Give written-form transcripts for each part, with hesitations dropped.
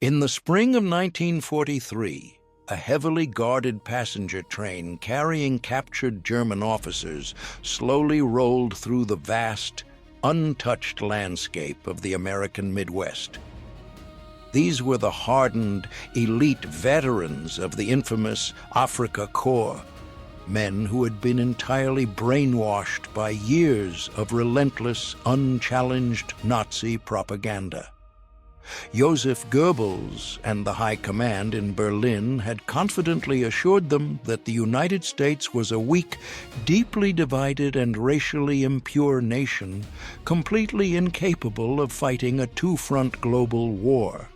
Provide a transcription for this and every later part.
In the spring of 1943, a heavily guarded passenger train carrying captured German officers slowly rolled through the vast, untouched landscape of the American Midwest. These were the hardened, elite veterans of the infamous Afrika Korps, men who had been entirely brainwashed by years of relentless, unchallenged Nazi propaganda. Joseph Goebbels and the High Command in Berlin had confidently assured them that the United States was a weak, deeply divided and racially impure nation, completely incapable of fighting a two-front global war.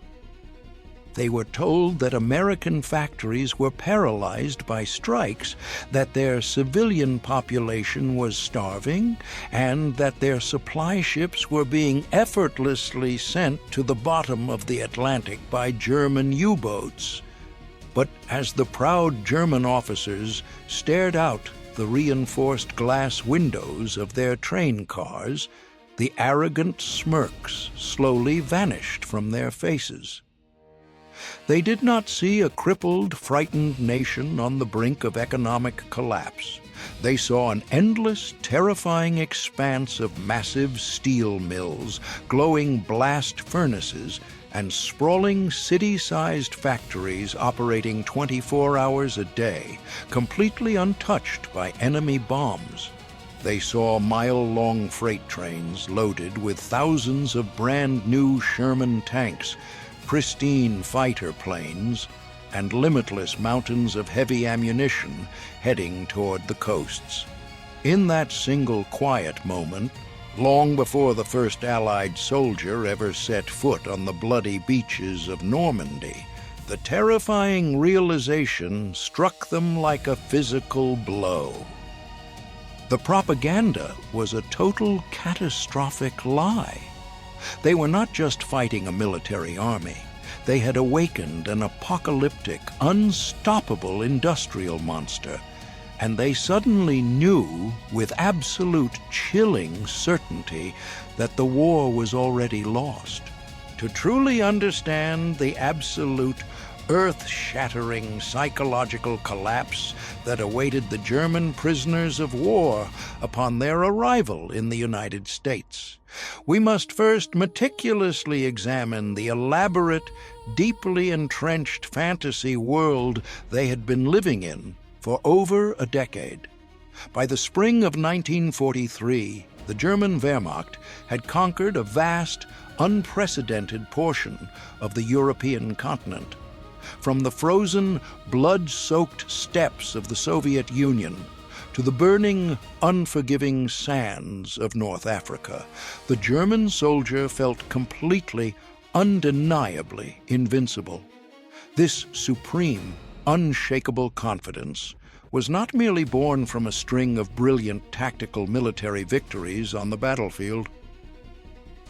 They were told that American factories were paralyzed by strikes, that their civilian population was starving, and that their supply ships were being effortlessly sent to the bottom of the Atlantic by German U-boats. But as the proud German officers stared out the reinforced glass windows of their train cars, the arrogant smirks slowly vanished from their faces. They did not see a crippled, frightened nation on the brink of economic collapse. They saw an endless, terrifying expanse of massive steel mills, glowing blast furnaces, and sprawling city-sized factories operating 24 hours a day, completely untouched by enemy bombs. They saw mile-long freight trains loaded with thousands of brand-new Sherman tanks, pristine fighter planes, and limitless mountains of heavy ammunition heading toward the coasts. In that single quiet moment, long before the first Allied soldier ever set foot on the bloody beaches of Normandy, the terrifying realization struck them like a physical blow. The propaganda was a total catastrophic lie. They were not just fighting a military army. They had awakened an apocalyptic, unstoppable industrial monster, and they suddenly knew with absolute chilling certainty that the war was already lost. To truly understand the absolute, earth-shattering psychological collapse that awaited the German prisoners of war upon their arrival in the United States, we must first meticulously examine the elaborate, deeply entrenched fantasy world they had been living in for over a decade. By the spring of 1943, the German Wehrmacht had conquered a vast, unprecedented portion of the European continent. From the frozen, blood-soaked steppes of the Soviet Union to the burning, unforgiving sands of North Africa, the German soldier felt completely, undeniably invincible. This supreme, unshakable confidence was not merely born from a string of brilliant tactical military victories on the battlefield.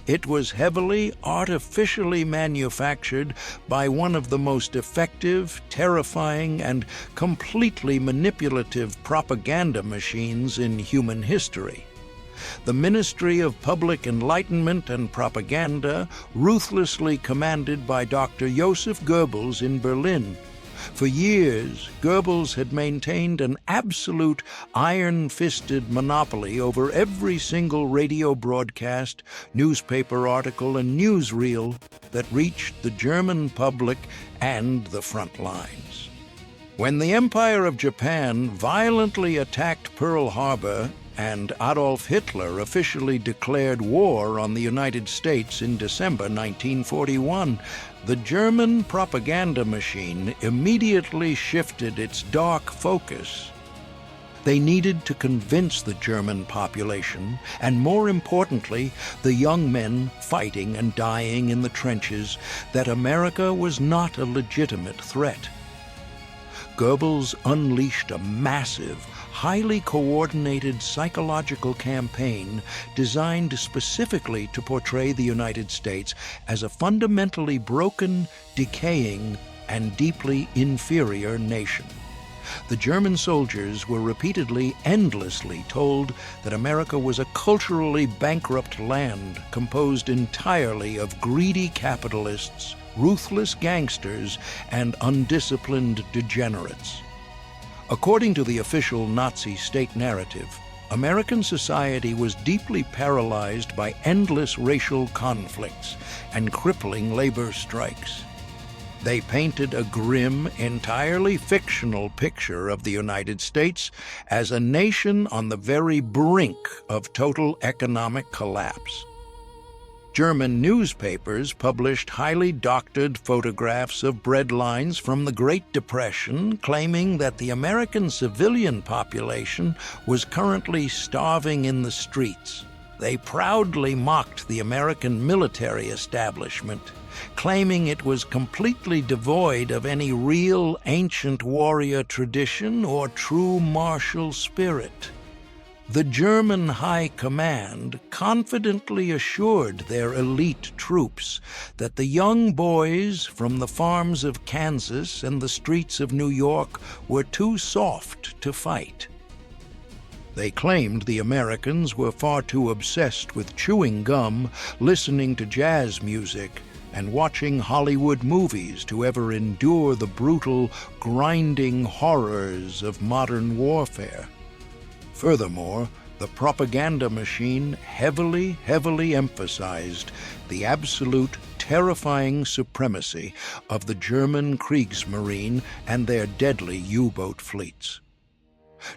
It was heavily, artificially manufactured by one of the most effective, terrifying, and completely manipulative propaganda machines in human history. The Ministry of Public Enlightenment and Propaganda, ruthlessly commanded by Dr. Joseph Goebbels in Berlin. For years, Goebbels had maintained an absolute iron-fisted monopoly over every single radio broadcast, newspaper article, and newsreel that reached the German public and the front lines. When the Empire of Japan violently attacked Pearl Harbor and Adolf Hitler officially declared war on the United States in December 1941, the German propaganda machine immediately shifted its dark focus. They needed to convince the German population, and more importantly, the young men fighting and dying in the trenches, that America was not a legitimate threat. Goebbels unleashed a massive, highly coordinated psychological campaign designed specifically to portray the United States as a fundamentally broken, decaying, and deeply inferior nation. The German soldiers were repeatedly, endlessly told that America was a culturally bankrupt land composed entirely of greedy capitalists, ruthless gangsters, and undisciplined degenerates. According to the official Nazi state narrative, American society was deeply paralyzed by endless racial conflicts and crippling labor strikes. They painted a grim, entirely fictional picture of the United States as a nation on the very brink of total economic collapse. German newspapers published highly doctored photographs of breadlines from the Great Depression, claiming that the American civilian population was currently starving in the streets. They proudly mocked the American military establishment, claiming it was completely devoid of any real ancient warrior tradition or true martial spirit. The German High Command confidently assured their elite troops that the young boys from the farms of Kansas and the streets of New York were too soft to fight. They claimed the Americans were far too obsessed with chewing gum, listening to jazz music, and watching Hollywood movies to ever endure the brutal, grinding horrors of modern warfare. Furthermore, the propaganda machine heavily emphasized the absolute, terrifying supremacy of the German Kriegsmarine and their deadly U-boat fleets.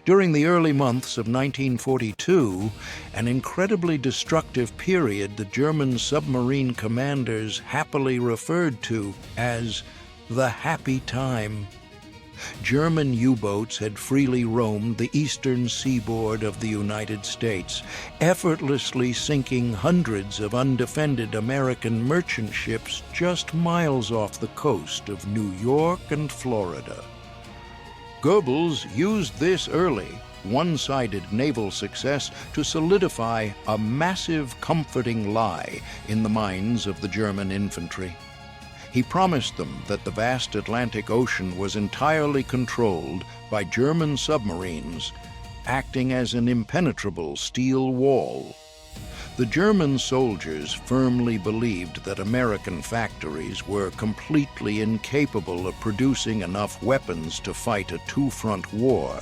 During the early months of 1942, an incredibly destructive period the German submarine commanders happily referred to as the happy time. German U-boats had freely roamed the eastern seaboard of the United States, effortlessly sinking hundreds of undefended American merchant ships just miles off the coast of New York and Florida. Goebbels used this early, one-sided naval success to solidify a massive, comforting lie in the minds of the German infantry. He promised them that the vast Atlantic Ocean was entirely controlled by German submarines, acting as an impenetrable steel wall. The German soldiers firmly believed that American factories were completely incapable of producing enough weapons to fight a two-front war,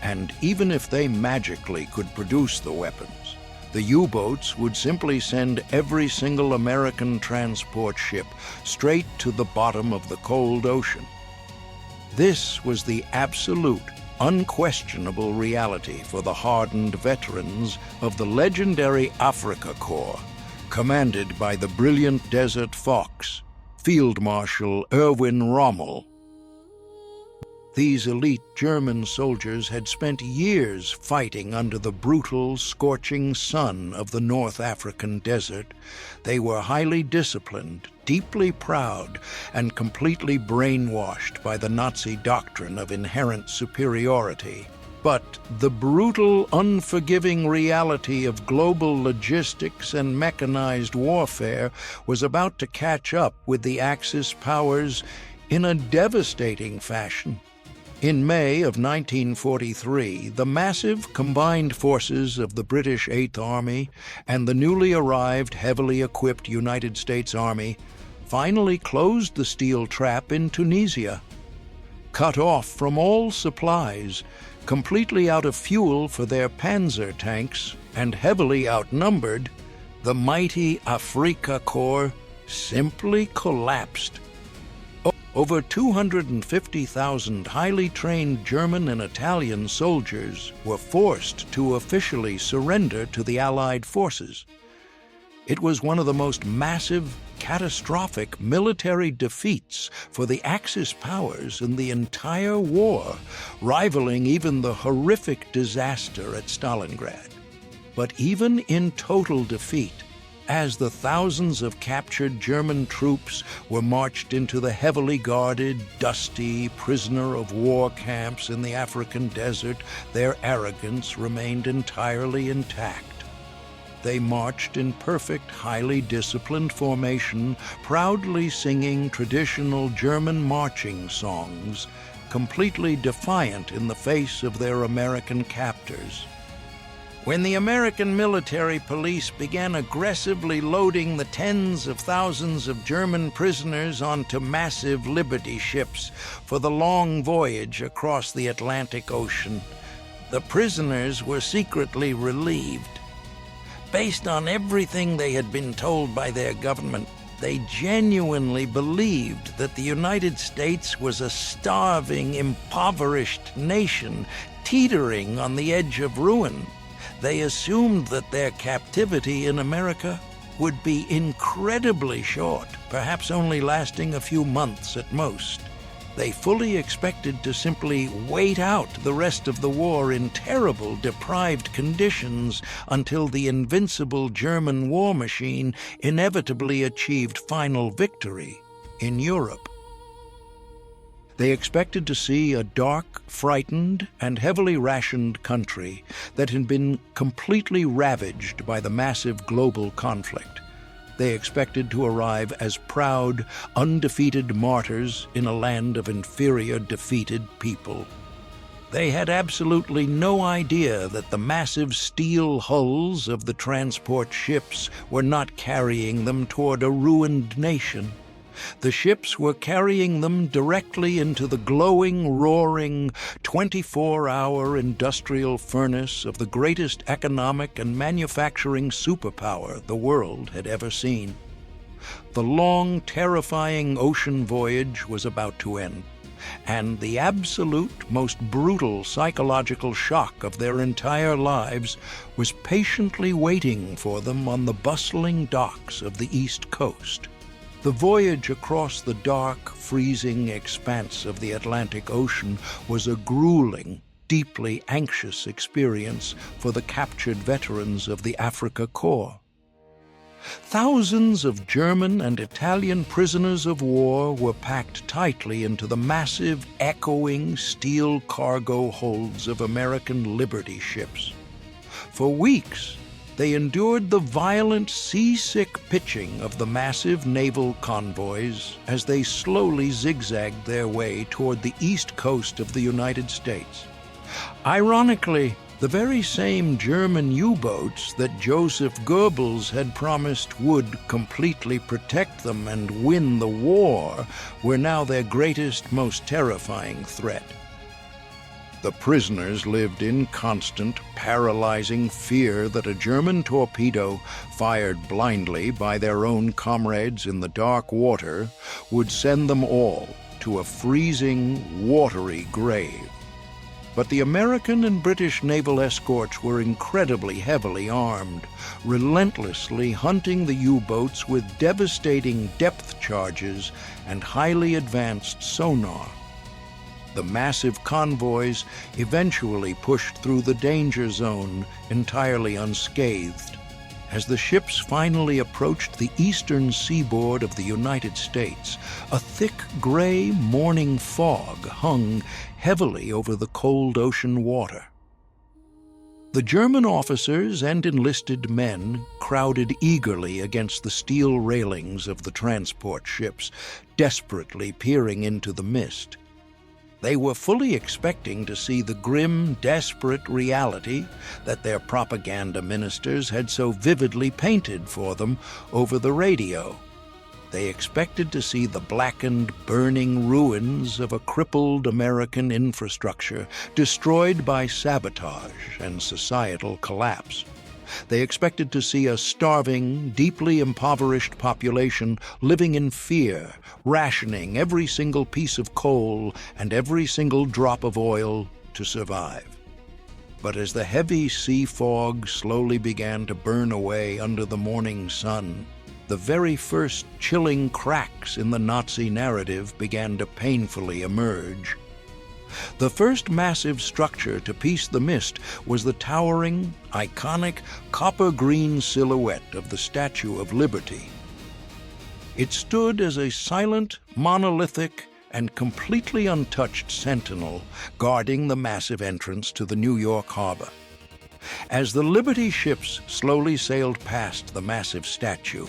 and even if they magically could produce the weapons, the U-boats would simply send every single American transport ship straight to the bottom of the cold ocean. This was the absolute, unquestionable reality for the hardened veterans of the legendary Afrika Korps, commanded by the brilliant Desert Fox, Field Marshal Erwin Rommel. These elite German soldiers had spent years fighting under the brutal, scorching sun of the North African desert. They were highly disciplined, deeply proud, and completely brainwashed by the Nazi doctrine of inherent superiority. But the brutal, unforgiving reality of global logistics and mechanized warfare was about to catch up with the Axis powers in a devastating fashion. In May of 1943, the massive combined forces of the British Eighth Army and the newly arrived, heavily equipped United States Army finally closed the steel trap in Tunisia. Cut off from all supplies, completely out of fuel for their Panzer tanks, and heavily outnumbered, the mighty Afrika Korps simply collapsed. Over 250,000 highly trained German and Italian soldiers were forced to officially surrender to the Allied forces. It was one of the most massive, catastrophic military defeats for the Axis powers in the entire war, rivaling even the horrific disaster at Stalingrad. But even in total defeat, as the thousands of captured German troops were marched into the heavily guarded, dusty, prisoner-of-war camps in the African desert, their arrogance remained entirely intact. They marched in perfect, highly disciplined formation, proudly singing traditional German marching songs, completely defiant in the face of their American captors. When the American military police began aggressively loading the tens of thousands of German prisoners onto massive Liberty ships for the long voyage across the Atlantic Ocean, the prisoners were secretly relieved. Based on everything they had been told by their government, they genuinely believed that the United States was a starving, impoverished nation teetering on the edge of ruin. They assumed that their captivity in America would be incredibly short, perhaps only lasting a few months at most. They fully expected to simply wait out the rest of the war in terrible, deprived conditions until the invincible German war machine inevitably achieved final victory in Europe. They expected to see a dark, frightened, and heavily rationed country that had been completely ravaged by the massive global conflict. They expected to arrive as proud, undefeated martyrs in a land of inferior, defeated people. They had absolutely no idea that the massive steel hulls of the transport ships were not carrying them toward a ruined nation. The ships were carrying them directly into the glowing, roaring, 24-hour industrial furnace of the greatest economic and manufacturing superpower the world had ever seen. The long, terrifying ocean voyage was about to end, and the absolute, most brutal psychological shock of their entire lives was patiently waiting for them on the bustling docks of the East Coast. The voyage across the dark, freezing expanse of the Atlantic Ocean was a grueling, deeply anxious experience for the captured veterans of the Africa Corps. Thousands of German and Italian prisoners of war were packed tightly into the massive, echoing steel cargo holds of American Liberty ships. For weeks, they endured the violent, seasick pitching of the massive naval convoys as they slowly zigzagged their way toward the east coast of the United States. Ironically, the very same German U-boats that Joseph Goebbels had promised would completely protect them and win the war were now their greatest, most terrifying threat. The prisoners lived in constant, paralyzing fear that a German torpedo, fired blindly by their own comrades in the dark water, would send them all to a freezing, watery grave. But the American and British naval escorts were incredibly heavily armed, relentlessly hunting the U-boats with devastating depth charges and highly advanced sonar. The massive convoys eventually pushed through the danger zone entirely unscathed. As the ships finally approached the eastern seaboard of the United States, a thick gray morning fog hung heavily over the cold ocean water. The German officers and enlisted men crowded eagerly against the steel railings of the transport ships, desperately peering into the mist. They were fully expecting to see the grim, desperate reality that their propaganda ministers had so vividly painted for them over the radio. They expected to see the blackened, burning ruins of a crippled American infrastructure destroyed by sabotage and societal collapse. They expected to see a starving, deeply impoverished population living in fear, rationing every single piece of coal and every single drop of oil to survive. But as the heavy sea fog slowly began to burn away under the morning sun, the very first chilling cracks in the Nazi narrative began to painfully emerge. The first massive structure to piece the mist was the towering, iconic, copper-green silhouette of the Statue of Liberty. It stood as a silent, monolithic, and completely untouched sentinel guarding the massive entrance to the New York harbor. As the Liberty ships slowly sailed past the massive statue,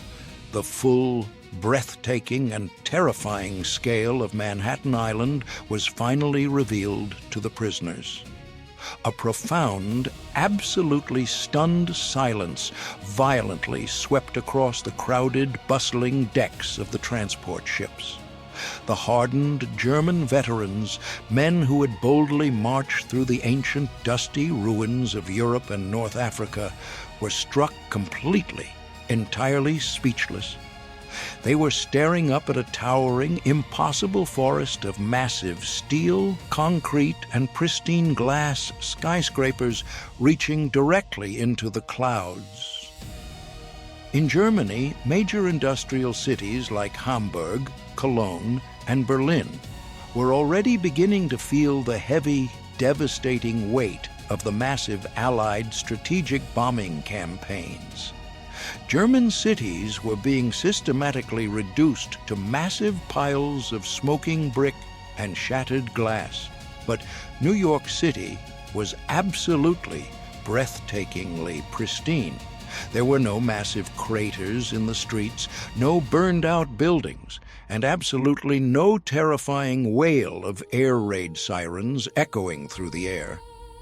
the full, breathtaking and terrifying scale of Manhattan Island was finally revealed to the prisoners. A profound, absolutely stunned silence violently swept across the crowded, bustling decks of the transport ships. The hardened German veterans, men who had boldly marched through the ancient, dusty ruins of Europe and North Africa, were struck completely, entirely speechless. They were staring up at a towering, impossible forest of massive steel, concrete, and pristine glass skyscrapers reaching directly into the clouds. In Germany, major industrial cities like Hamburg, Cologne, and Berlin were already beginning to feel the heavy, devastating weight of the massive Allied strategic bombing campaigns. German cities were being systematically reduced to massive piles of smoking brick and shattered glass. But New York City was absolutely, breathtakingly pristine. There were no massive craters in the streets, no burned-out buildings, and absolutely no terrifying wail of air raid sirens echoing through the air.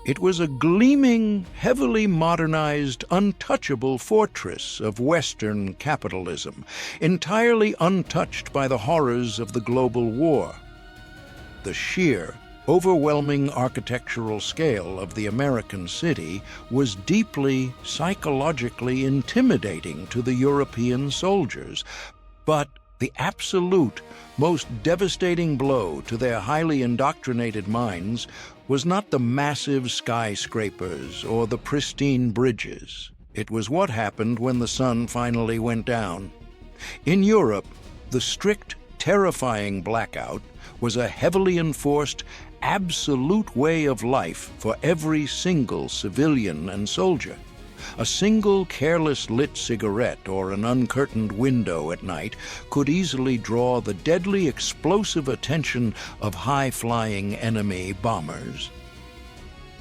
It was a gleaming, heavily modernized, untouchable fortress of Western capitalism, entirely untouched by the horrors of the global war. The sheer, overwhelming architectural scale of the American city was deeply, psychologically intimidating to the European soldiers, but the absolute, most devastating blow to their highly indoctrinated minds was not the massive skyscrapers or the pristine bridges. It was what happened when the sun finally went down. In Europe, the strict, terrifying blackout was a heavily enforced, absolute way of life for every single civilian and soldier. A single careless lit cigarette or an uncurtained window at night could easily draw the deadly explosive attention of high-flying enemy bombers.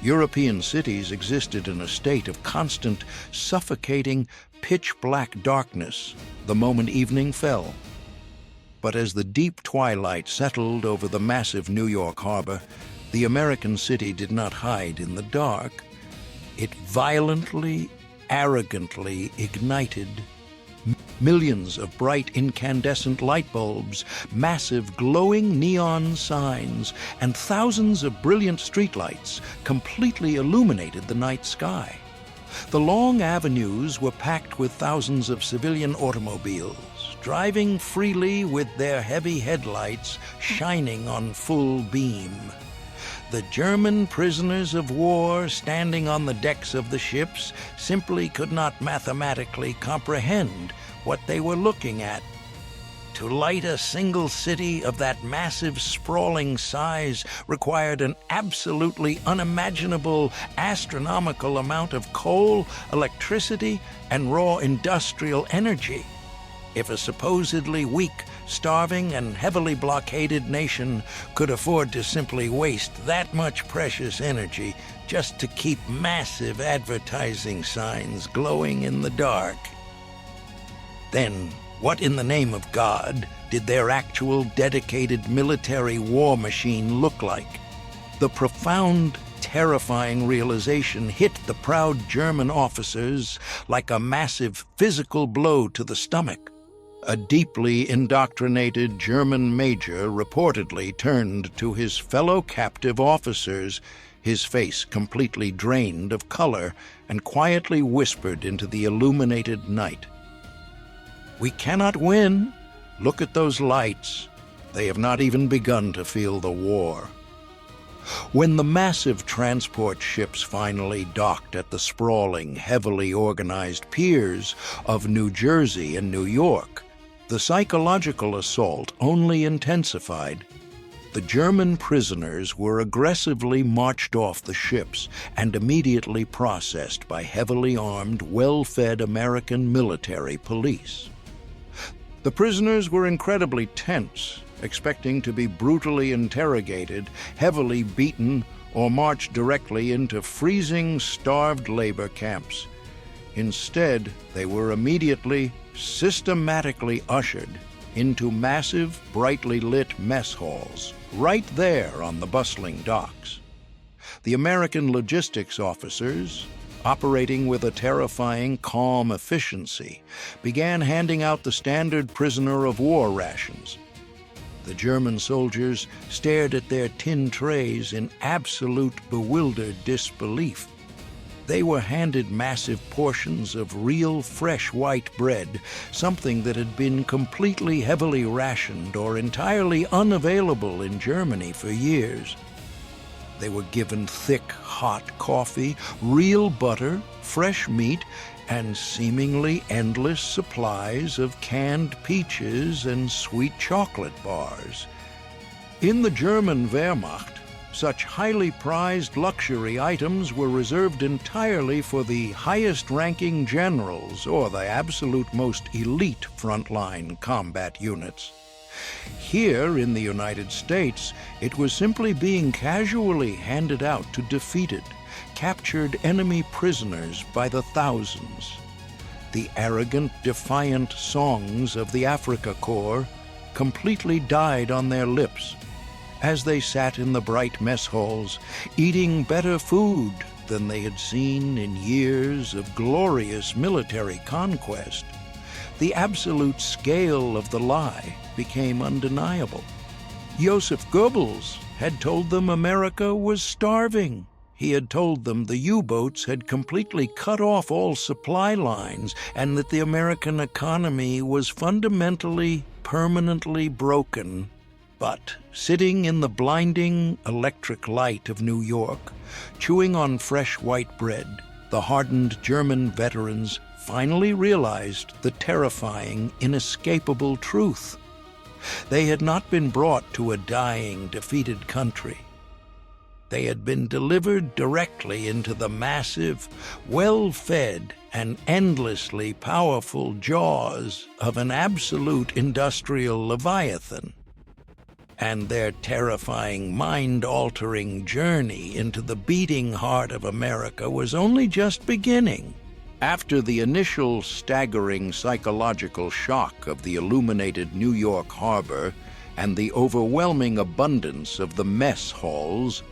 European cities existed in a state of constant, suffocating, pitch-black darkness the moment evening fell. But as the deep twilight settled over the massive New York harbor, the American city did not hide in the dark. It violently, arrogantly ignited. Millions of bright incandescent light bulbs, massive glowing neon signs, and thousands of brilliant streetlights completely illuminated the night sky. The long avenues were packed with thousands of civilian automobiles, driving freely with their heavy headlights shining on full beam. The German prisoners of war standing on the decks of the ships simply could not mathematically comprehend what they were looking at. To light a single city of that massive, sprawling size required an absolutely unimaginable, astronomical amount of coal, electricity, and raw industrial energy. If a supposedly weak, starving, and heavily blockaded nation could afford to simply waste that much precious energy just to keep massive advertising signs glowing in the dark, then what in the name of God did their actual dedicated military war machine look like? The profound, terrifying realization hit the proud German officers like a massive physical blow to the stomach. A deeply indoctrinated German major reportedly turned to his fellow captive officers, his face completely drained of color, and quietly whispered into the illuminated night, "We cannot win. Look at those lights. They have not even begun to feel the war." When the massive transport ships finally docked at the sprawling, heavily organized piers of New Jersey and New York, the psychological assault only intensified. The German prisoners were aggressively marched off the ships and immediately processed by heavily armed, well-fed American military police. The prisoners were incredibly tense, expecting to be brutally interrogated, heavily beaten, or marched directly into freezing, starved labor camps. Instead, they were immediately, systematically ushered into massive, brightly lit mess halls, right there on the bustling docks. The American logistics officers, operating with a terrifying, calm efficiency, began handing out the standard prisoner of war rations. The German soldiers stared at their tin trays in absolute bewildered disbelief. They were handed massive portions of real fresh white bread, something that had been completely heavily rationed or entirely unavailable in Germany for years. They were given thick, hot coffee, real butter, fresh meat, and seemingly endless supplies of canned peaches and sweet chocolate bars. In the German Wehrmacht, such highly prized luxury items were reserved entirely for the highest-ranking generals or the absolute most elite frontline combat units. Here in the United States, it was simply being casually handed out to defeated, captured enemy prisoners by the thousands. The arrogant, defiant songs of the Afrika Korps completely died on their lips as they sat in the bright mess halls, eating better food than they had seen in years of glorious military conquest. The absolute scale of the lie became undeniable. Joseph Goebbels had told them America was starving. He had told them the U-boats had completely cut off all supply lines and that the American economy was fundamentally, permanently broken. But sitting in the blinding electric light of New York, chewing on fresh white bread, the hardened German veterans finally realized the terrifying, inescapable truth. They had not been brought to a dying, defeated country. They had been delivered directly into the massive, well-fed, and endlessly powerful jaws of an absolute industrial leviathan. And their terrifying, mind-altering journey into the beating heart of America was only just beginning. After the initial staggering psychological shock of the illuminated New York harbor and the overwhelming abundance of the mess halls,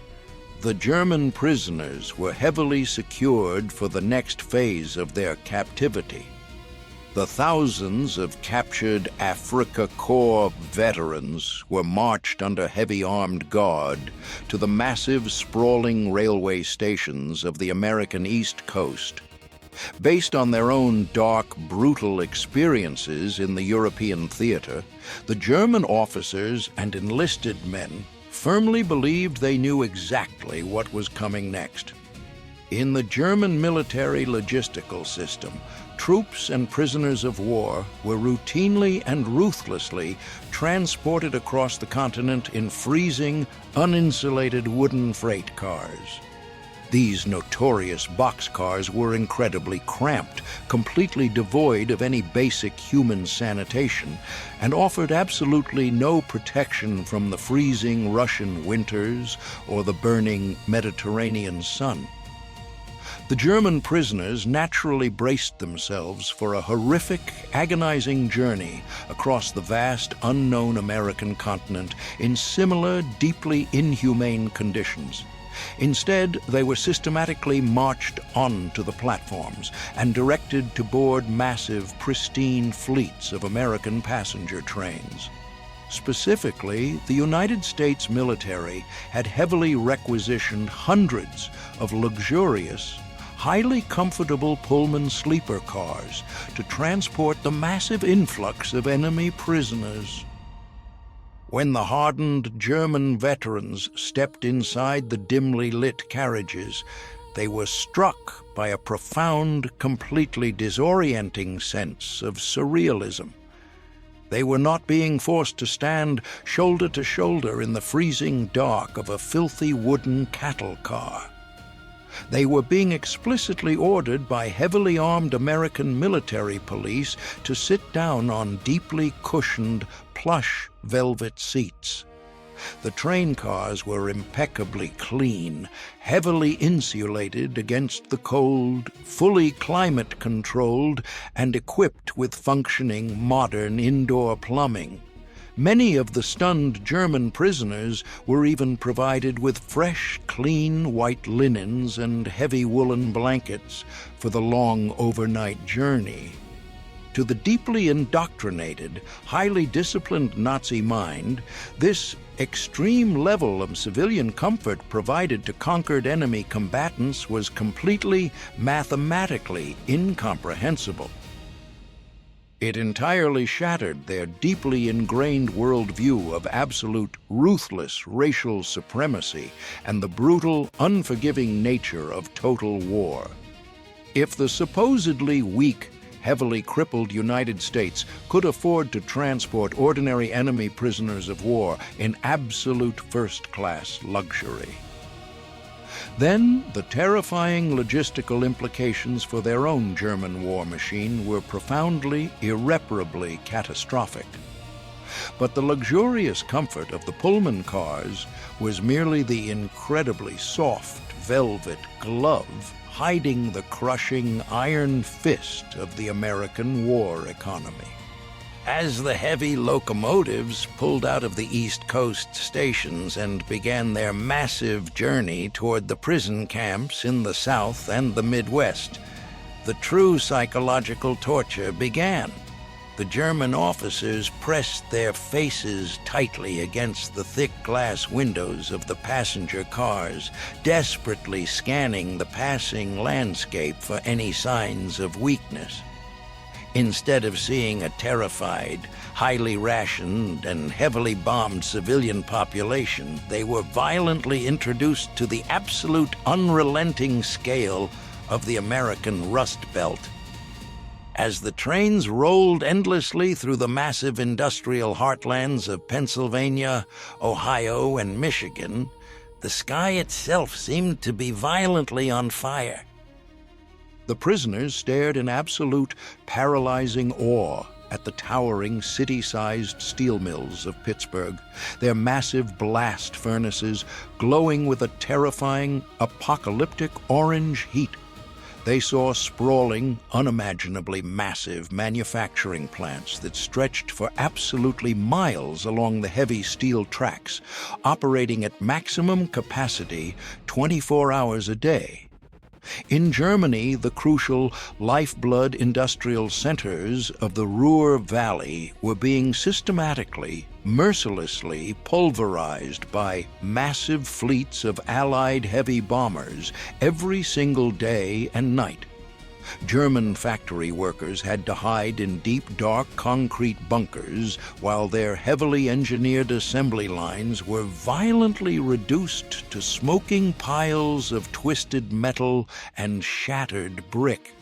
the German prisoners were heavily secured for the next phase of their captivity. The thousands of captured Afrika Korps veterans were marched under heavy armed guard to the massive, sprawling railway stations of the American East Coast. Based on their own dark, brutal experiences in the European theater, the German officers and enlisted men firmly believed they knew exactly what was coming next. In the German military logistical system, troops and prisoners of war were routinely and ruthlessly transported across the continent in freezing, uninsulated wooden freight cars. These notorious boxcars were incredibly cramped, completely devoid of any basic human sanitation, and offered absolutely no protection from the freezing Russian winters or the burning Mediterranean sun. The German prisoners naturally braced themselves for a horrific, agonizing journey across the vast, unknown American continent in similar, deeply inhumane conditions. Instead, they were systematically marched onto the platforms and directed to board massive, pristine fleets of American passenger trains. Specifically, the United States military had heavily requisitioned hundreds of luxurious, highly comfortable Pullman sleeper cars to transport the massive influx of enemy prisoners. When the hardened German veterans stepped inside the dimly lit carriages, they were struck by a profound, completely disorienting sense of surrealism. They were not being forced to stand shoulder to shoulder in the freezing dark of a filthy wooden cattle car. They were being explicitly ordered by heavily armed American military police to sit down on deeply cushioned, plush velvet seats. The train cars were impeccably clean, heavily insulated against the cold, fully climate-controlled, and equipped with functioning modern indoor plumbing. Many of the stunned German prisoners were even provided with fresh, clean white linens and heavy woolen blankets for the long overnight journey. To the deeply indoctrinated, highly disciplined Nazi mind, this extreme level of civilian comfort provided to conquered enemy combatants was completely mathematically incomprehensible. It entirely shattered their deeply ingrained worldview of absolute, ruthless racial supremacy and the brutal, unforgiving nature of total war. If the supposedly weak, heavily crippled United States could afford to transport ordinary enemy prisoners of war in absolute first-class luxury, then the terrifying logistical implications for their own German war machine were profoundly, irreparably catastrophic. But the luxurious comfort of the Pullman cars was merely the incredibly soft velvet glove hiding the crushing iron fist of the American war economy. As the heavy locomotives pulled out of the East Coast stations and began their massive journey toward the prison camps in the South and the Midwest, the true psychological torture began. The German officers pressed their faces tightly against the thick glass windows of the passenger cars, desperately scanning the passing landscape for any signs of weakness. Instead of seeing a terrified, highly rationed, and heavily bombed civilian population, they were violently introduced to the absolute unrelenting scale of the American Rust Belt. As the trains rolled endlessly through the massive industrial heartlands of Pennsylvania, Ohio, and Michigan, the sky itself seemed to be violently on fire. The prisoners stared in absolute, paralyzing awe at the towering, city-sized steel mills of Pittsburgh, their massive blast furnaces glowing with a terrifying, apocalyptic orange heat. They saw sprawling, unimaginably massive manufacturing plants that stretched for absolutely miles along the heavy steel tracks, operating at maximum capacity 24 hours a day. In Germany, the crucial lifeblood industrial centers of the Ruhr Valley were being systematically, mercilessly pulverized by massive fleets of Allied heavy bombers every single day and night. German factory workers had to hide in deep, dark concrete bunkers while their heavily engineered assembly lines were violently reduced to smoking piles of twisted metal and shattered brick.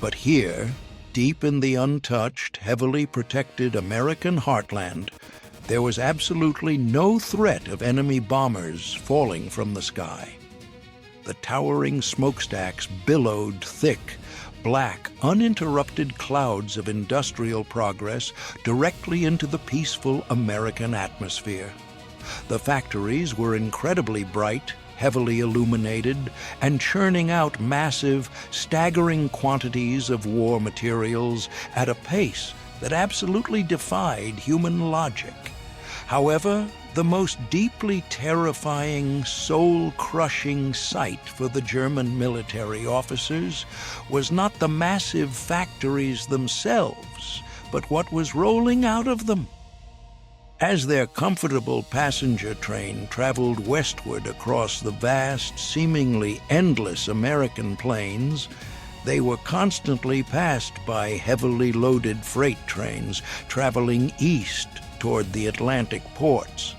But here, deep in the untouched, heavily protected American heartland, there was absolutely no threat of enemy bombers falling from the sky. The towering smokestacks billowed thick, black, uninterrupted clouds of industrial progress directly into the peaceful American atmosphere. The factories were incredibly bright, heavily illuminated, and churning out massive, staggering quantities of war materials at a pace that absolutely defied human logic. However, the most deeply terrifying, soul-crushing sight for the German military officers was not the massive factories themselves, but what was rolling out of them. As their comfortable passenger train traveled westward across the vast, seemingly endless American plains, they were constantly passed by heavily loaded freight trains traveling east toward the Atlantic ports.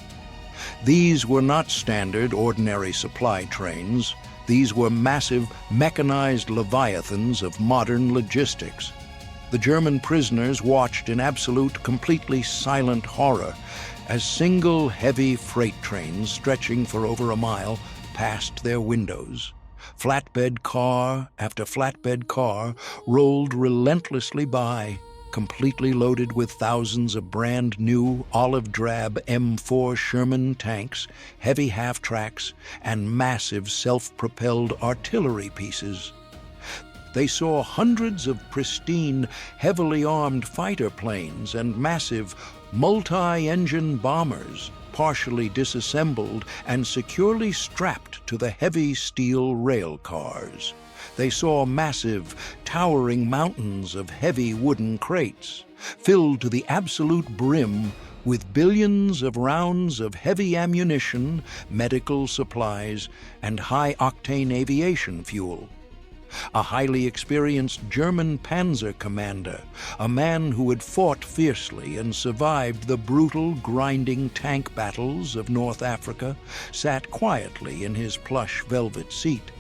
These were not standard, ordinary supply trains. These were massive, mechanized leviathans of modern logistics. The German prisoners watched in absolute, completely silent horror as single heavy freight trains stretching for over a mile passed their windows. Flatbed car after flatbed car rolled relentlessly by, completely loaded with thousands of brand-new olive-drab M4 Sherman tanks, heavy half-tracks, and massive self-propelled artillery pieces. They saw hundreds of pristine, heavily armed fighter planes and massive, multi-engine bombers, partially disassembled and securely strapped to the heavy steel rail cars. They saw massive, towering mountains of heavy wooden crates, filled to the absolute brim with billions of rounds of heavy ammunition, medical supplies, and high-octane aviation fuel. A highly experienced German panzer commander, a man who had fought fiercely and survived the brutal, grinding tank battles of North Africa, sat quietly in his plush velvet seat.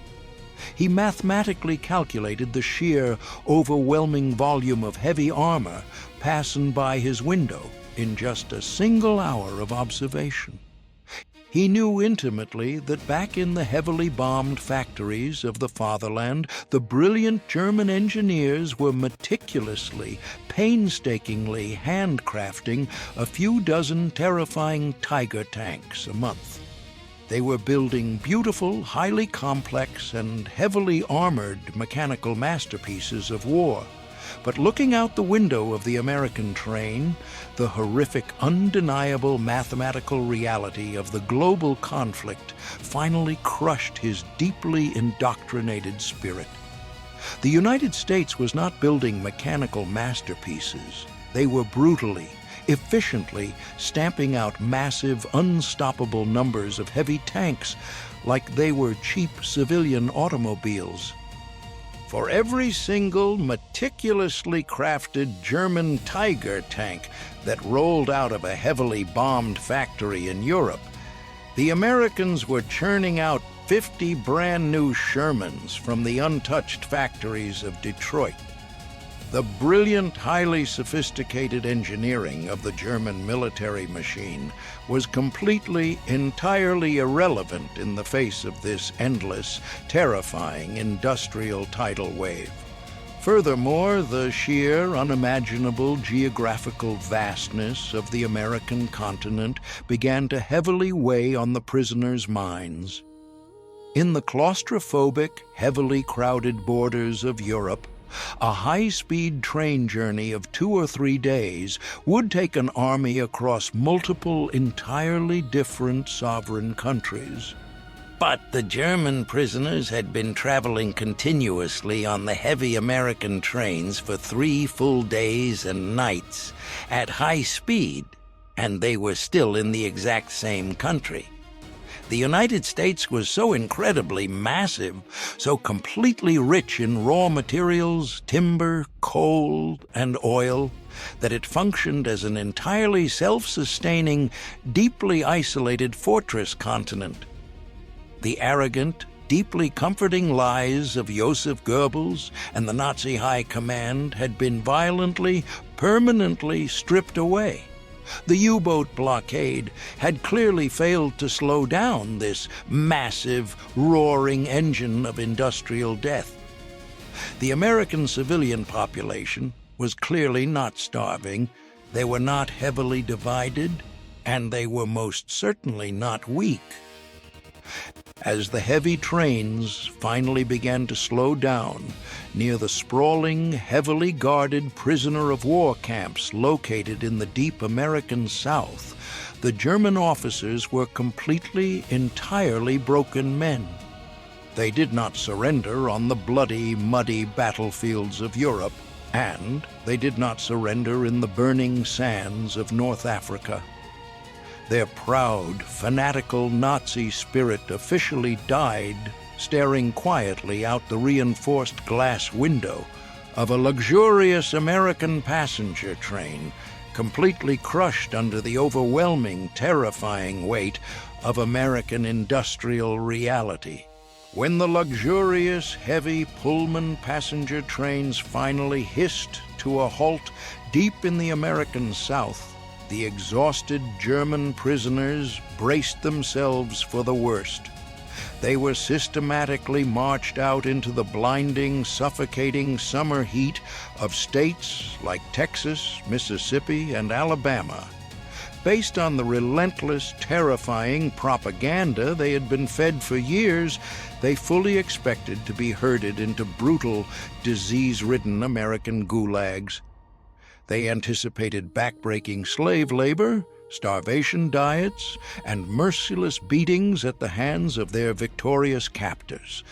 He mathematically calculated the sheer, overwhelming volume of heavy armor passing by his window in just a single hour of observation. He knew intimately that back in the heavily bombed factories of the fatherland, the brilliant German engineers were meticulously, painstakingly handcrafting a few dozen terrifying Tiger tanks a month. They were building beautiful, highly complex, and heavily armored mechanical masterpieces of war. But looking out the window of the American train, the horrific, undeniable mathematical reality of the global conflict finally crushed his deeply indoctrinated spirit. The United States was not building mechanical masterpieces. They were brutally, efficiently stamping out massive, unstoppable numbers of heavy tanks like they were cheap civilian automobiles. For every single meticulously crafted German Tiger tank that rolled out of a heavily bombed factory in Europe, the Americans were churning out 50 brand new Shermans from the untouched factories of Detroit. The brilliant, highly sophisticated engineering of the German military machine was completely, entirely irrelevant in the face of this endless, terrifying industrial tidal wave. Furthermore, the sheer, unimaginable geographical vastness of the American continent began to heavily weigh on the prisoners' minds. In the claustrophobic, heavily crowded borders of Europe, a high-speed train journey of 2 or 3 days would take an army across multiple, entirely different sovereign countries. But the German prisoners had been traveling continuously on the heavy American trains for 3 full days and nights at high speed, and they were still in the exact same country. The United States was so incredibly massive, so completely rich in raw materials, timber, coal, and oil, that it functioned as an entirely self-sustaining, deeply isolated fortress continent. The arrogant, deeply comforting lies of Joseph Goebbels and the Nazi High Command had been violently, permanently stripped away. The U-boat blockade had clearly failed to slow down this massive, roaring engine of industrial death. The American civilian population was clearly not starving, they were not heavily divided, and they were most certainly not weak. As the heavy trains finally began to slow down near the sprawling, heavily guarded prisoner-of-war camps located in the deep American South, the German officers were completely, entirely broken men. They did not surrender on the bloody, muddy battlefields of Europe, and they did not surrender in the burning sands of North Africa. Their proud, fanatical Nazi spirit officially died staring quietly out the reinforced glass window of a luxurious American passenger train, completely crushed under the overwhelming, terrifying weight of American industrial reality. When the luxurious, heavy Pullman passenger trains finally hissed to a halt deep in the American South, the exhausted German prisoners braced themselves for the worst. They were systematically marched out into the blinding, suffocating summer heat of states like Texas, Mississippi, and Alabama. Based on the relentless, terrifying propaganda they had been fed for years, they fully expected to be herded into brutal, disease-ridden American gulags. They anticipated backbreaking slave labor, starvation diets, and merciless beatings at the hands of their victorious captors.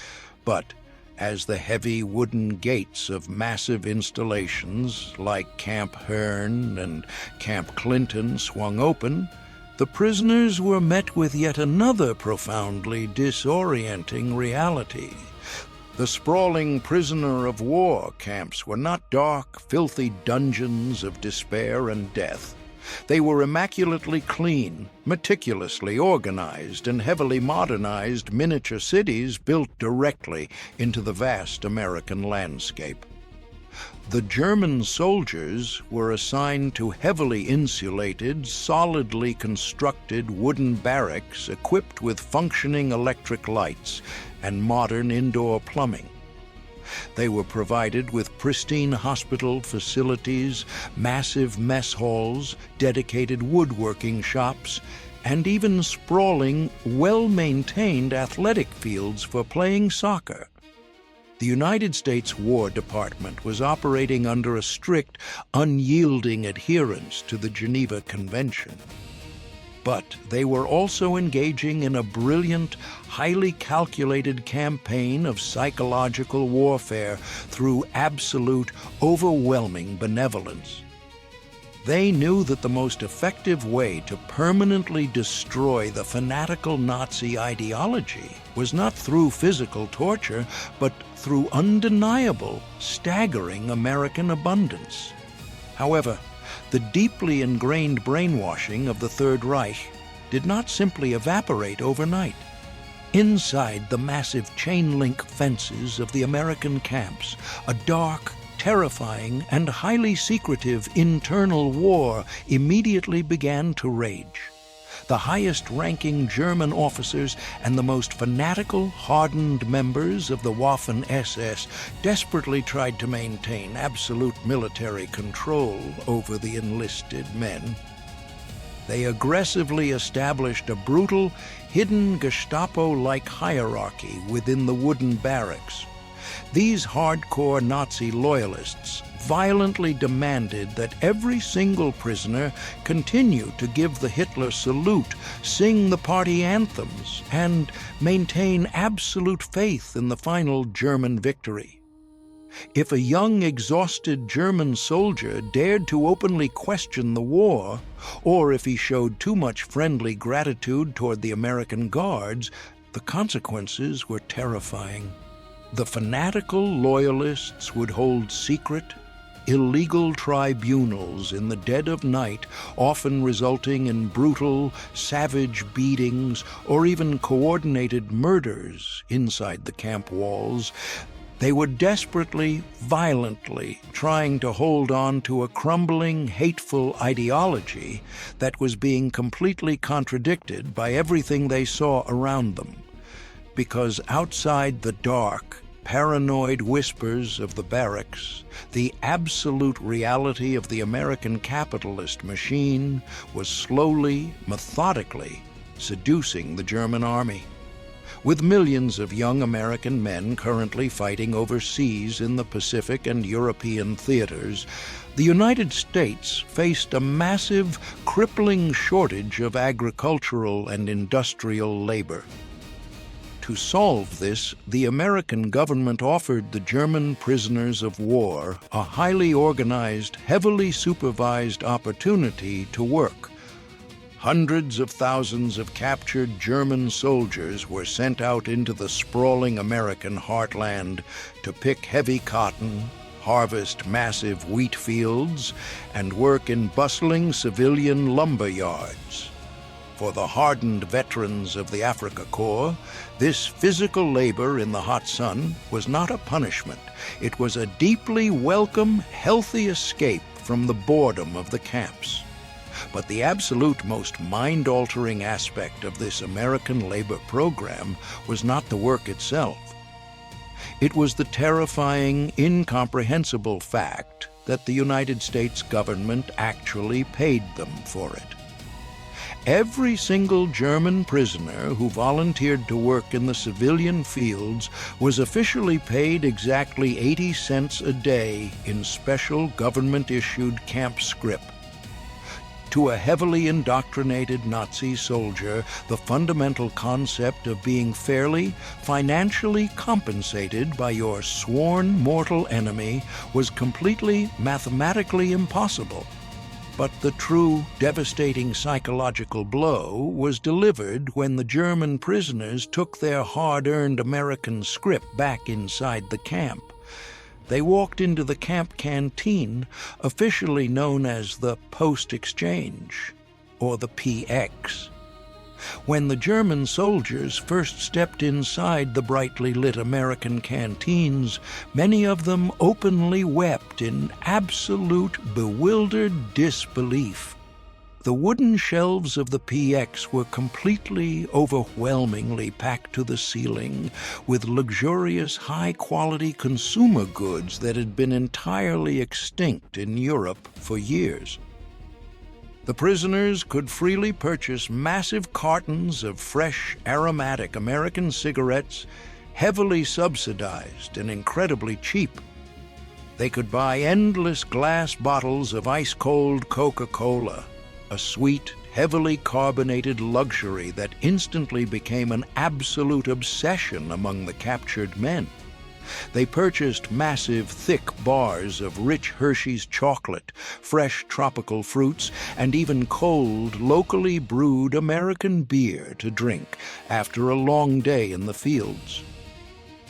But as the heavy wooden gates of massive installations like Camp Hearn and Camp Clinton swung open, the prisoners were met with yet another profoundly disorienting reality. The sprawling prisoner of war camps were not dark, filthy dungeons of despair and death. They were immaculately clean, meticulously organized, and heavily modernized miniature cities built directly into the vast American landscape. The German soldiers were assigned to heavily insulated, solidly constructed wooden barracks equipped with functioning electric lights and modern indoor plumbing. They were provided with pristine hospital facilities, massive mess halls, dedicated woodworking shops, and even sprawling, well-maintained athletic fields for playing soccer. The United States War Department was operating under a strict, unyielding adherence to the Geneva Convention. But they were also engaging in a brilliant, highly calculated campaign of psychological warfare through absolute, overwhelming benevolence. They knew that the most effective way to permanently destroy the fanatical Nazi ideology was not through physical torture, but through undeniable, staggering American abundance. However, the deeply ingrained brainwashing of the Third Reich did not simply evaporate overnight. Inside the massive chain-link fences of the American camps, a dark, terrifying, and highly secretive internal war immediately began to rage. The highest-ranking German officers and the most fanatical, hardened members of the Waffen-SS desperately tried to maintain absolute military control over the enlisted men. They aggressively established a brutal, hidden Gestapo-like hierarchy within the wooden barracks. These hardcore Nazi loyalists violently demanded that every single prisoner continue to give the Hitler salute, sing the party anthems, and maintain absolute faith in the final German victory. If a young, exhausted German soldier dared to openly question the war, or if he showed too much friendly gratitude toward the American Guards, the consequences were terrifying. The fanatical loyalists would hold secret, illegal tribunals in the dead of night, often resulting in brutal, savage beatings or even coordinated murders inside the camp walls. They were desperately, violently trying to hold on to a crumbling, hateful ideology that was being completely contradicted by everything they saw around them. Because outside the dark, paranoid whispers of the barracks, the absolute reality of the American capitalist machine was slowly, methodically seducing the German army. With millions of young American men currently fighting overseas in the Pacific and European theaters, the United States faced a massive, crippling shortage of agricultural and industrial labor. To solve this, the American government offered the German prisoners of war a highly organized, heavily supervised opportunity to work. Hundreds of thousands of captured German soldiers were sent out into the sprawling American heartland to pick heavy cotton, harvest massive wheat fields, and work in bustling civilian lumber yards. For the hardened veterans of the Africa Corps, this physical labor in the hot sun was not a punishment. It was a deeply welcome, healthy escape from the boredom of the camps. But the absolute most mind-altering aspect of this American labor program was not the work itself. It was the terrifying, incomprehensible fact that the United States government actually paid them for it. Every single German prisoner who volunteered to work in the civilian fields was officially paid exactly 80 cents a day in special government-issued camp scrip. To a heavily indoctrinated Nazi soldier, the fundamental concept of being fairly, financially compensated by your sworn mortal enemy was completely mathematically impossible. But the true, devastating psychological blow was delivered when the German prisoners took their hard-earned American scrip back inside the camp. They walked into the camp canteen, officially known as the Post-Exchange, or the PX. When the German soldiers first stepped inside the brightly lit American canteens, many of them openly wept in absolute bewildered disbelief. The wooden shelves of the PX were completely, overwhelmingly packed to the ceiling with luxurious, high-quality consumer goods that had been entirely extinct in Europe for years. The prisoners could freely purchase massive cartons of fresh, aromatic American cigarettes, heavily subsidized and incredibly cheap. They could buy endless glass bottles of ice-cold Coca-Cola, a sweet, heavily carbonated luxury that instantly became an absolute obsession among the captured men. They purchased massive, thick bars of rich Hershey's chocolate, fresh tropical fruits, and even cold, locally brewed American beer to drink after a long day in the fields.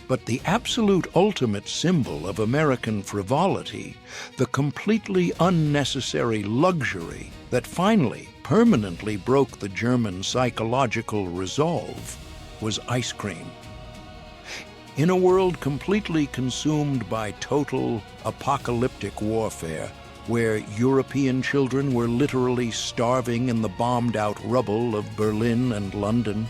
But the absolute ultimate symbol of American frivolity, the completely unnecessary luxury that finally permanently broke the German psychological resolve, was ice cream. In a world completely consumed by total apocalyptic warfare, where European children were literally starving in the bombed-out rubble of Berlin and London,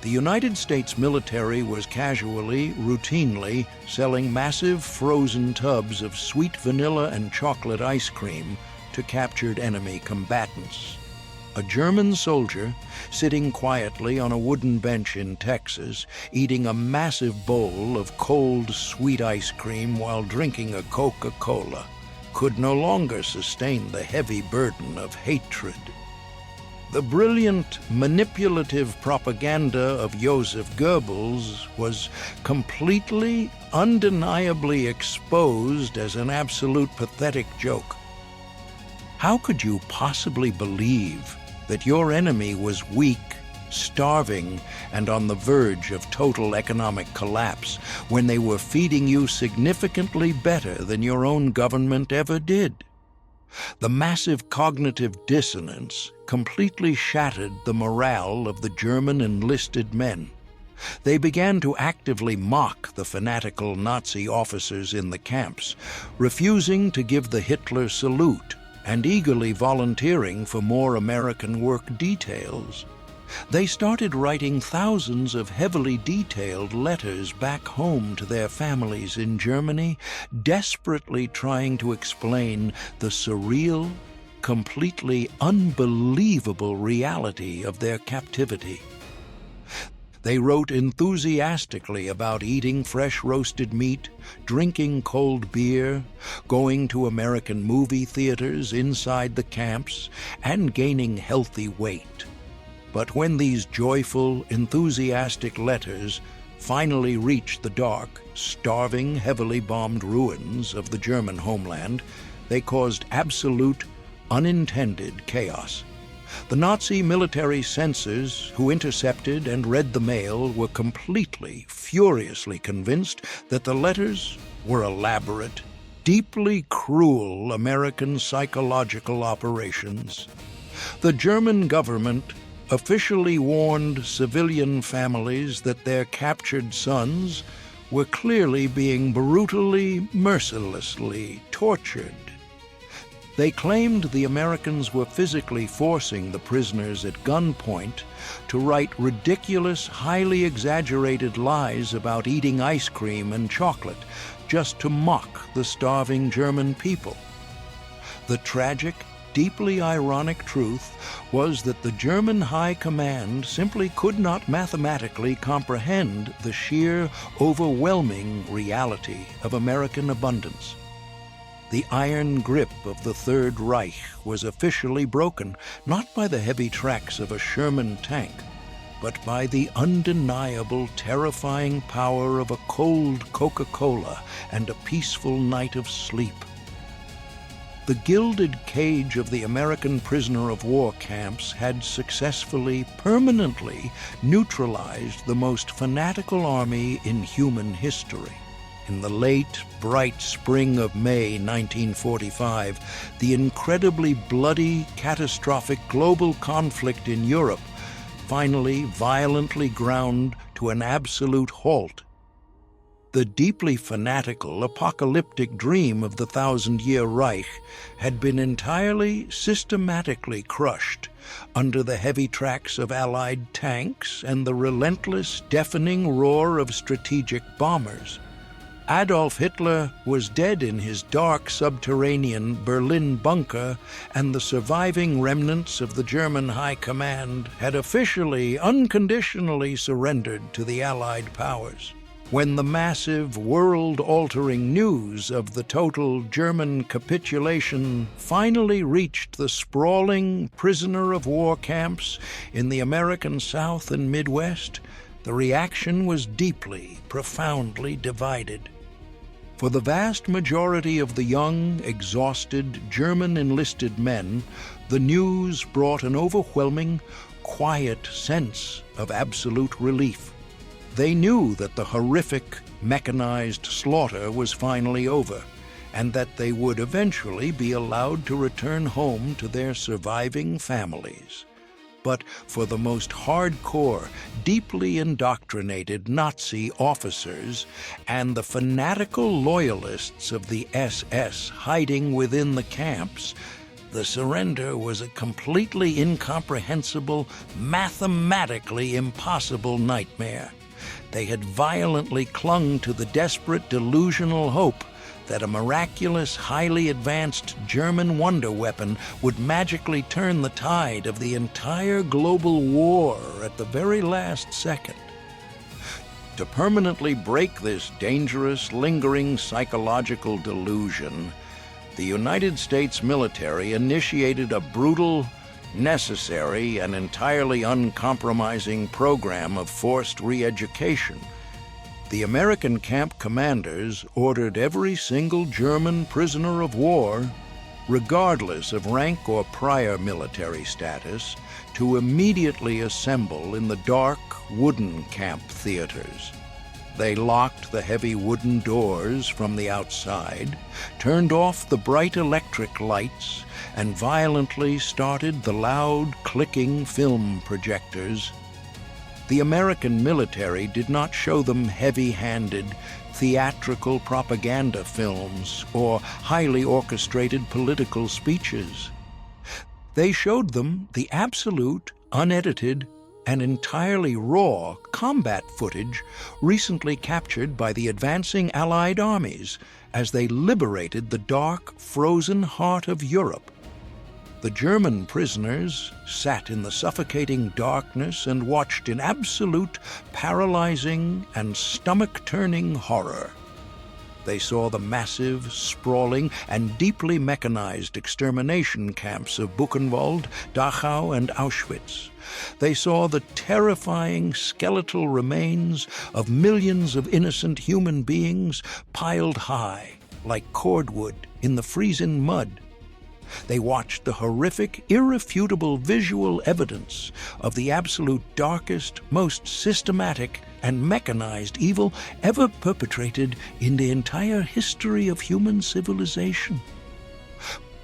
the United States military was casually, routinely selling massive frozen tubs of sweet vanilla and chocolate ice cream to captured enemy combatants. A German soldier, sitting quietly on a wooden bench in Texas, eating a massive bowl of cold, sweet ice cream while drinking a Coca-Cola, could no longer sustain the heavy burden of hatred. The brilliant, manipulative propaganda of Joseph Goebbels was completely, undeniably exposed as an absolute pathetic joke. How could you possibly believe that your enemy was weak, starving, and on the verge of total economic collapse when they were feeding you significantly better than your own government ever did? The massive cognitive dissonance completely shattered the morale of the German enlisted men. They began to actively mock the fanatical Nazi officers in the camps, refusing to give the Hitler salute and eagerly volunteering for more American work details. They started writing thousands of heavily detailed letters back home to their families in Germany, desperately trying to explain the surreal, completely unbelievable reality of their captivity. They wrote enthusiastically about eating fresh roasted meat, drinking cold beer, going to American movie theaters inside the camps, and gaining healthy weight. But when these joyful, enthusiastic letters finally reached the dark, starving, heavily bombed ruins of the German homeland, they caused absolute, unintended chaos. The Nazi military censors who intercepted and read the mail were completely, furiously convinced that the letters were elaborate, deeply cruel American psychological operations. The German government officially warned civilian families that their captured sons were clearly being brutally, mercilessly tortured. They claimed the Americans were physically forcing the prisoners at gunpoint to write ridiculous, highly exaggerated lies about eating ice cream and chocolate just to mock the starving German people. The tragic, deeply ironic truth was that the German High Command simply could not mathematically comprehend the sheer, overwhelming reality of American abundance. The iron grip of the Third Reich was officially broken, not by the heavy tracks of a Sherman tank, but by the undeniable, terrifying power of a cold Coca-Cola and a peaceful night of sleep. The gilded cage of the American prisoner of war camps had successfully, permanently neutralized the most fanatical army in human history. In the late, bright spring of May 1945, the incredibly bloody, catastrophic global conflict in Europe finally violently ground to an absolute halt. The deeply fanatical, apocalyptic dream of the thousand-year Reich had been entirely, systematically crushed under the heavy tracks of Allied tanks and the relentless, deafening roar of strategic bombers. Adolf Hitler was dead in his dark subterranean Berlin bunker, and the surviving remnants of the German High Command had officially, unconditionally surrendered to the Allied powers. When the massive, world-altering news of the total German capitulation finally reached the sprawling prisoner-of-war camps in the American South and Midwest, the reaction was deeply, profoundly divided. For the vast majority of the young, exhausted German enlisted men, the news brought an overwhelming, quiet sense of absolute relief. They knew that the horrific, mechanized slaughter was finally over, and that they would eventually be allowed to return home to their surviving families. But for the most hardcore, deeply indoctrinated Nazi officers and the fanatical loyalists of the SS hiding within the camps, the surrender was a completely incomprehensible, mathematically impossible nightmare. They had violently clung to the desperate, delusional hope that a miraculous, highly advanced German wonder weapon would magically turn the tide of the entire global war at the very last second. To permanently break this dangerous, lingering psychological delusion, the United States military initiated a brutal, necessary, and entirely uncompromising program of forced re-education. The American camp commanders ordered every single German prisoner of war, regardless of rank or prior military status, to immediately assemble in the dark, wooden camp theaters. They locked the heavy wooden doors from the outside, turned off the bright electric lights, and violently started the loud, clicking film projectors. The American military did not show them heavy-handed, theatrical propaganda films or highly orchestrated political speeches. They showed them the absolute, unedited, and entirely raw combat footage recently captured by the advancing Allied armies as they liberated the dark, frozen heart of Europe. The German prisoners sat in the suffocating darkness and watched in absolute, paralyzing, and stomach-turning horror. They saw the massive, sprawling, and deeply mechanized extermination camps of Buchenwald, Dachau, and Auschwitz. They saw the terrifying skeletal remains of millions of innocent human beings piled high, like cordwood, in the freezing mud. They watched the horrific, irrefutable visual evidence of the absolute darkest, most systematic, and mechanized evil ever perpetrated in the entire history of human civilization.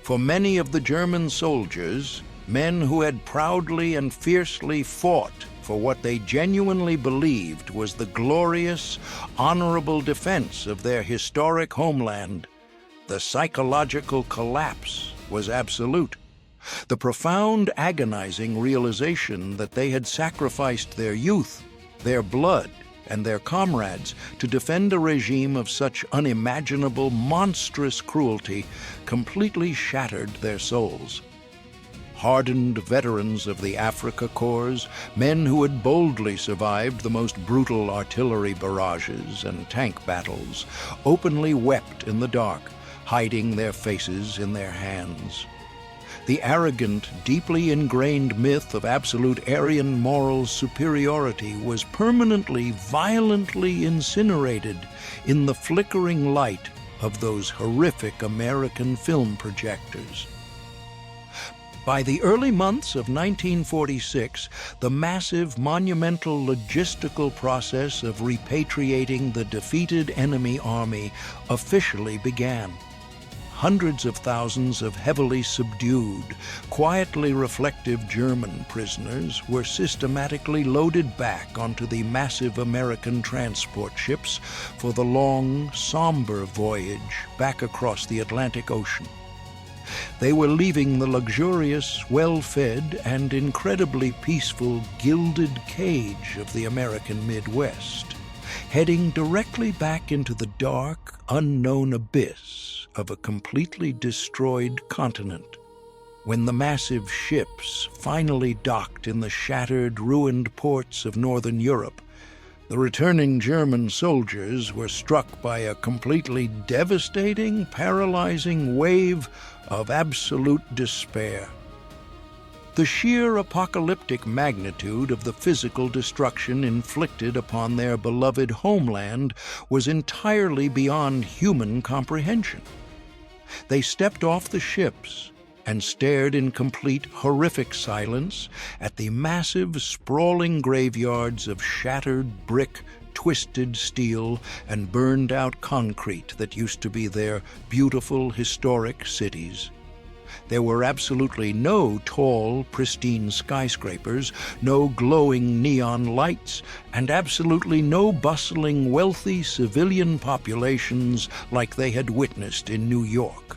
For many of the German soldiers, men who had proudly and fiercely fought for what they genuinely believed was the glorious, honorable defense of their historic homeland, the psychological collapse was absolute. The profound, agonizing realization that they had sacrificed their youth, their blood, and their comrades to defend a regime of such unimaginable, monstrous cruelty completely shattered their souls. hardened veterans of the Africa Corps, men who had boldly survived the most brutal artillery barrages and tank battles, openly wept in the dark, hiding their faces in their hands. The arrogant, deeply ingrained myth of absolute Aryan moral superiority was permanently, violently incinerated in the flickering light of those horrific American film projectors. By the early months of 1946, the massive, monumental logistical process of repatriating the defeated enemy army officially began. Hundreds of thousands of heavily subdued, quietly reflective German prisoners were systematically loaded back onto the massive American transport ships for the long, somber voyage back across the Atlantic Ocean. They were leaving the luxurious, well-fed, and incredibly peaceful gilded cage of the American Midwest, heading directly back into the dark, unknown abyss of a completely destroyed continent. When the massive ships finally docked in the shattered, ruined ports of northern Europe, the returning German soldiers were struck by a completely devastating, paralyzing wave of absolute despair. The sheer apocalyptic magnitude of the physical destruction inflicted upon their beloved homeland was entirely beyond human comprehension. They stepped off the ships and stared in complete, horrific silence at the massive, sprawling graveyards of shattered brick, twisted steel, and burned-out concrete that used to be their beautiful, historic cities. There were absolutely no tall, pristine skyscrapers, no glowing neon lights, and absolutely no bustling, wealthy civilian populations like they had witnessed in New York.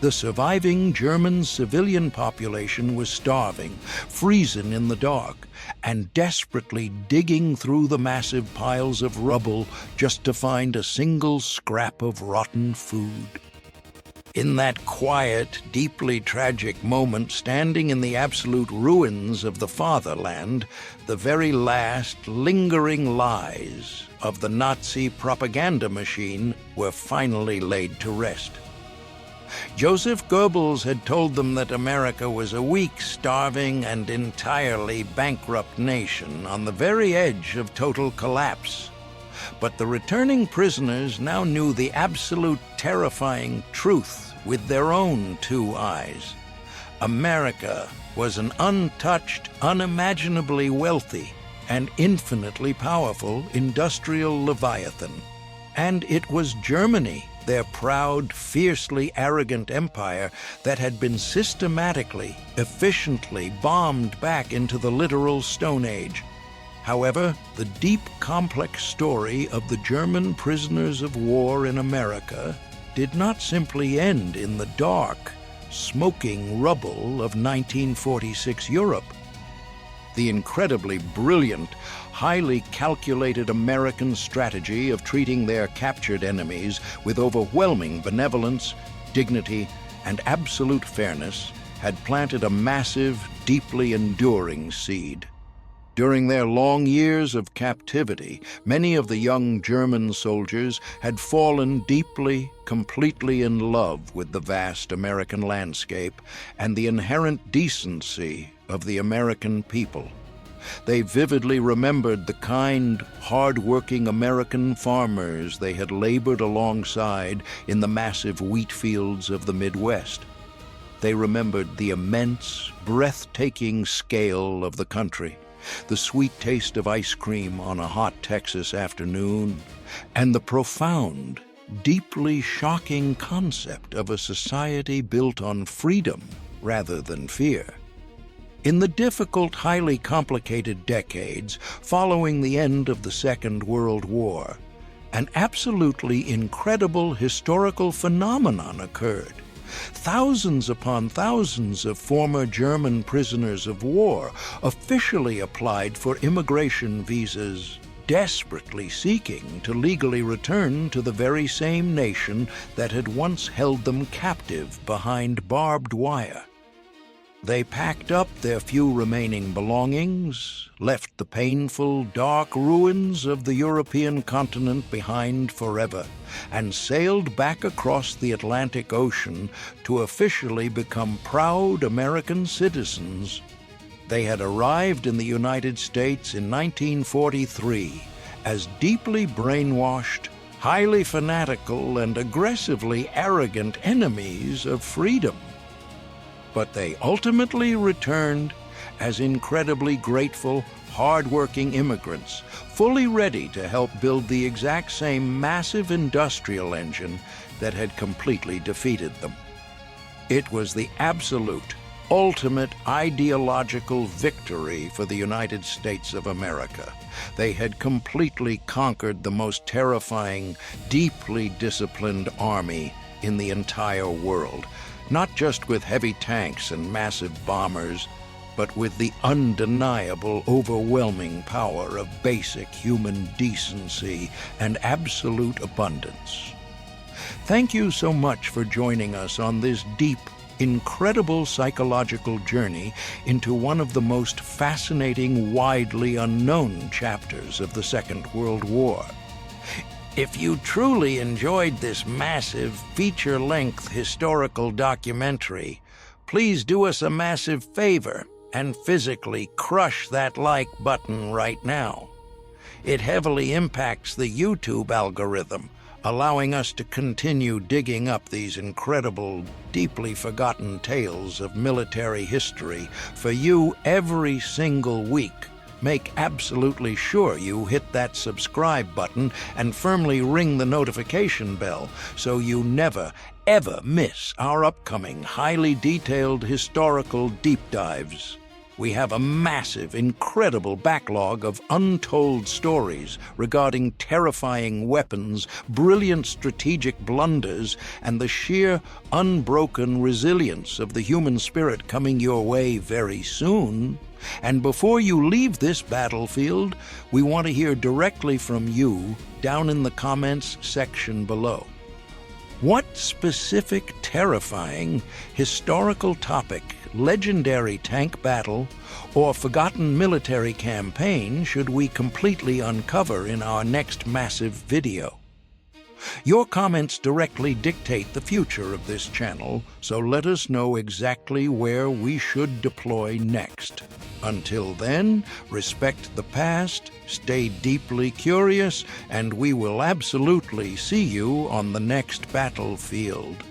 The surviving German civilian population was starving, freezing in the dark, and desperately digging through the massive piles of rubble just to find a single scrap of rotten food. In that quiet, deeply tragic moment, standing in the absolute ruins of the Fatherland, the very last lingering lies of the Nazi propaganda machine were finally laid to rest. Joseph Goebbels had told them that America was a weak, starving, and entirely bankrupt nation on the very edge of total collapse. But the returning prisoners now knew the absolute terrifying truth with their own two eyes. America was an untouched, unimaginably wealthy, and infinitely powerful industrial leviathan. And it was Germany, their proud, fiercely arrogant empire, that had been systematically, efficiently bombed back into the literal Stone Age. However, the deep, complex story of the German prisoners of war in America did not simply end in the dark, smoking rubble of 1946 Europe. The incredibly brilliant, highly calculated American strategy of treating their captured enemies with overwhelming benevolence, dignity, and absolute fairness had planted a massive, deeply enduring seed. During their long years of captivity, many of the young German soldiers had fallen deeply, completely in love with the vast American landscape and the inherent decency of the American people. They vividly remembered the kind, hard-working American farmers they had labored alongside in the massive wheat fields of the Midwest. They remembered the immense, breathtaking scale of the country, the sweet taste of ice cream on a hot Texas afternoon, and the profound, deeply shocking concept of a society built on freedom rather than fear. In the difficult, highly complicated decades following the end of the Second World War, an absolutely incredible historical phenomenon occurred. Thousands upon thousands of former German prisoners of war officially applied for immigration visas, desperately seeking to legally return to the very same nation that had once held them captive behind barbed wire. They packed up their few remaining belongings, left the painful, dark ruins of the European continent behind forever, and sailed back across the Atlantic Ocean to officially become proud American citizens. They had arrived in the United States in 1943 as deeply brainwashed, highly fanatical, and aggressively arrogant enemies of freedom. But they ultimately returned as incredibly grateful, hard-working immigrants, fully ready to help build the exact same massive industrial engine that had completely defeated them. It was the absolute, ultimate ideological victory for the United States of America. They had completely conquered the most terrifying, deeply disciplined army in the entire world, not just with heavy tanks and massive bombers, but with the undeniable, overwhelming power of basic human decency and absolute abundance. Thank you so much for joining us on this deep, incredible psychological journey into one of the most fascinating, widely unknown chapters of the Second World War. If you truly enjoyed this massive, feature-length historical documentary, please do us a massive favor and physically crush that like button right now. It heavily impacts the YouTube algorithm, allowing us to continue digging up these incredible, deeply forgotten tales of military history for you every single week. Make absolutely sure you hit that subscribe button and firmly ring the notification bell so you never, ever miss our upcoming highly detailed historical deep dives. We have a massive, incredible backlog of untold stories regarding terrifying weapons, brilliant strategic blunders, and the sheer, unbroken resilience of the human spirit coming your way very soon. And before you leave this battlefield, we want to hear directly from you down in the comments section below. What specific, terrifying, historical topic, legendary tank battle, or forgotten military campaign should we completely uncover in our next massive video? Your comments directly dictate the future of this channel, so let us know exactly where we should deploy next. Until then, respect the past, stay deeply curious, and we will absolutely see you on the next battlefield.